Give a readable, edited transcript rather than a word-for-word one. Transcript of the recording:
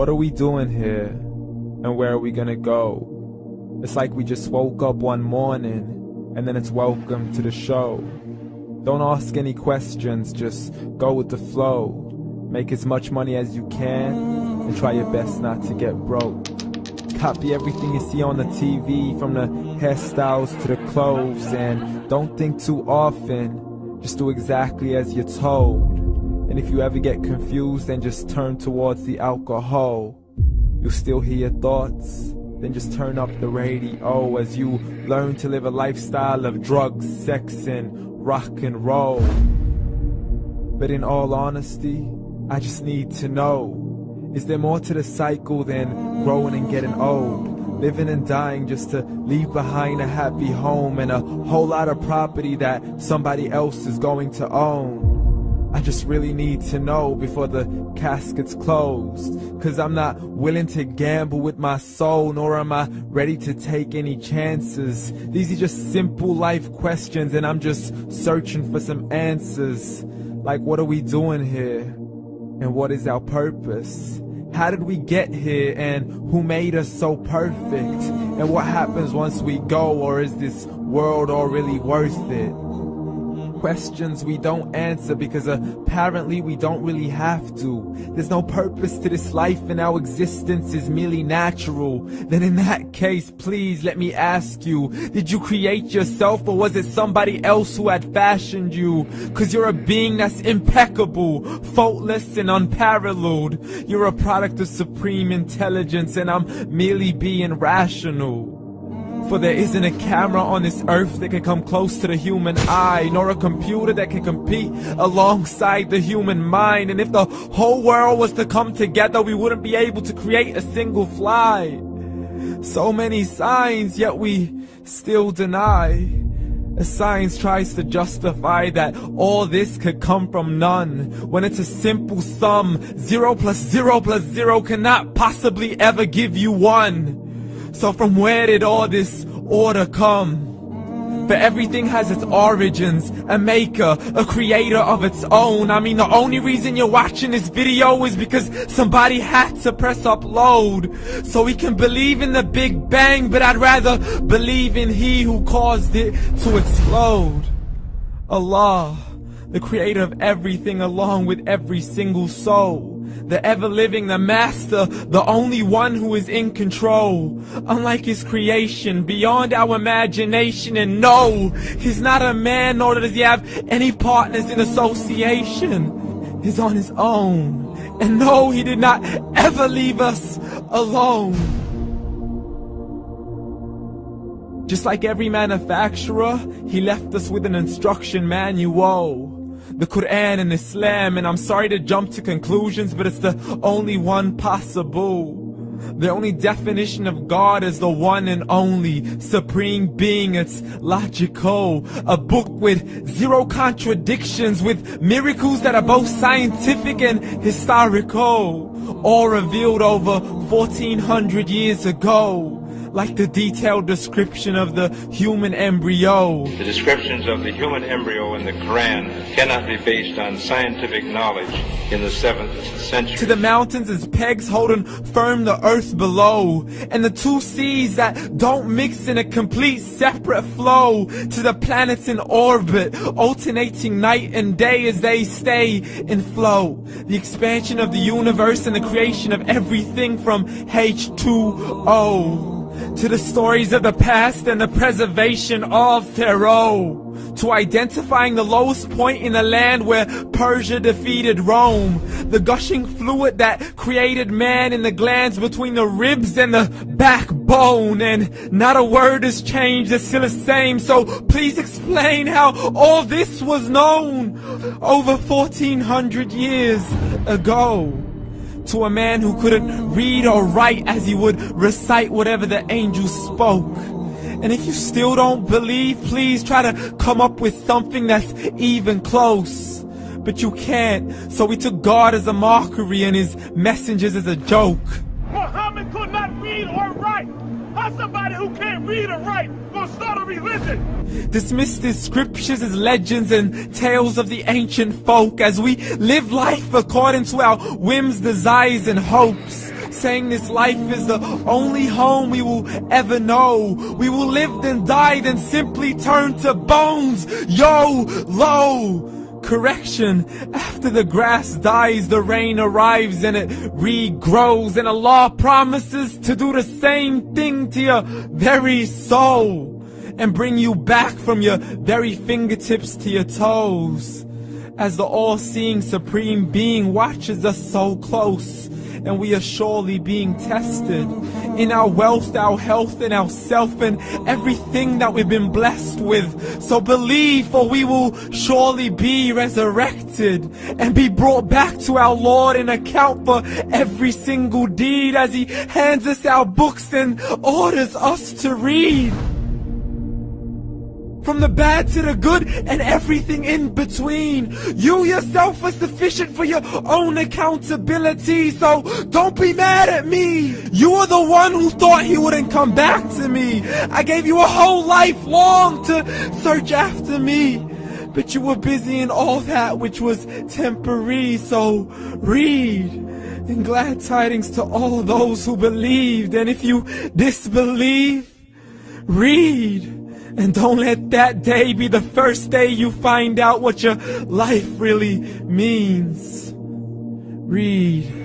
What are we doing here? And where are we gonna go? It's like we just woke up one morning, and then it's welcome to the show. Don't ask any questions, just go with the flow. Make as much money as you can, and try your best not to get broke. Copy everything you see on the TV, from the hairstyles to the clothes, and don't think too often, just do exactly as you're told. And if you ever get confused, then just turn towards the alcohol. You'll still hear your thoughts, then just turn up the radio as you learn to live a lifestyle of drugs, sex, and rock and roll. But in all honesty, I just need to know, is there more to the cycle than growing and getting old? Living and dying just to leave behind a happy home and a whole lot of property that somebody else is going to own. I just really need to know before the casket's closed, 'cause I'm not willing to gamble with my soul, nor am I ready to take any chances. These are just simple life questions, and I'm just searching for some answers. Like, what are we doing here? And what is our purpose? How did we get here, and who made us so perfect? And what happens once we go, or is this world all really worth it? Questions we don't answer because apparently we don't really have to. There's no purpose to this life and our existence is merely natural. Then in that case, please let me ask you, did you create yourself, or was it somebody else who had fashioned you? 'Cause you're a being that's impeccable, faultless and unparalleled. You're a product of supreme intelligence, and I'm merely being rational. For there isn't a camera on this earth that can come close to the human eye, nor a computer that can compete alongside the human mind. And if the whole world was to come together, we wouldn't be able to create a single fly. So many signs, yet we still deny. As science tries to justify that all this could come from none, when it's a simple sum. 0 plus 0 plus 0 cannot possibly ever give you 1. So from where did all this order come? For everything has its origins, a maker, a creator of its own. I mean, the only reason you're watching this video is because somebody had to press upload. So we can believe in the Big Bang, but I'd rather believe in He who caused it to explode. Allah, the creator of everything along with every single soul. The ever-living, the master, the only one who is in control. Unlike his creation, beyond our imagination. And no, he's not a man, nor does he have any partners in association. He's on his own. And no, he did not ever leave us alone. Just like every manufacturer, he left us with an instruction manual. The Quran and Islam, and I'm sorry to jump to conclusions, but it's the only one possible. The only definition of God is the one and only supreme being. It's logical, a book with 0 contradictions, with miracles that are both scientific and historical, all revealed over 1400 years ago. Like the detailed description of the human embryo. The descriptions of the human embryo in the Quran cannot be based on scientific knowledge in the 7th century. To the mountains as pegs holding firm the earth below, and the 2 seas that don't mix in a complete separate flow. To the planets in orbit, alternating night and day as they stay in flow. The expansion of the universe and the creation of everything from H2O. To the stories of the past and the preservation of Taraah. To identifying the lowest point in the land where Persia defeated Rome. The gushing fluid that created man in the glands between the ribs and the backbone. And not a word has changed, it's still the same. So please explain how all this was known over 1400 years ago. To a man who couldn't read or write, as he would recite whatever the angels spoke. And if you still don't believe, please try to come up with something that's even close. But you can't, so we took God as a mockery and his messengers as a joke. Muhammad could not read or write. How's somebody who can't read or write gonna start a religion? Dismiss the scriptures as legends and tales of the ancient folk, as we live life according to our whims, desires and hopes. saying this life is the only home we will ever know. We will live then die, then simply turn to bones. YOLO! Correction, after the grass dies, the rain arrives and it regrows, and Allah promises to do the same thing to your very soul and bring you back from your very fingertips to your toes, as the all-seeing supreme being watches us so close, and we are surely being tested in our wealth, our health, and our self, and everything that we've been blessed with. So believe, for we will surely be resurrected and be brought back to our Lord and account for every single deed, as He hands us our books and orders us to read. From the bad to the good and everything in between. You yourself are sufficient for your own accountability, so don't be mad at me. You are the one who thought He wouldn't come back to me. I gave you a whole life long to search after me, but you were busy in all that which was temporary. So read, and glad tidings to all those who believed. And if you disbelieve, read. And don't let that day be the first day you find out what your life really means. Read.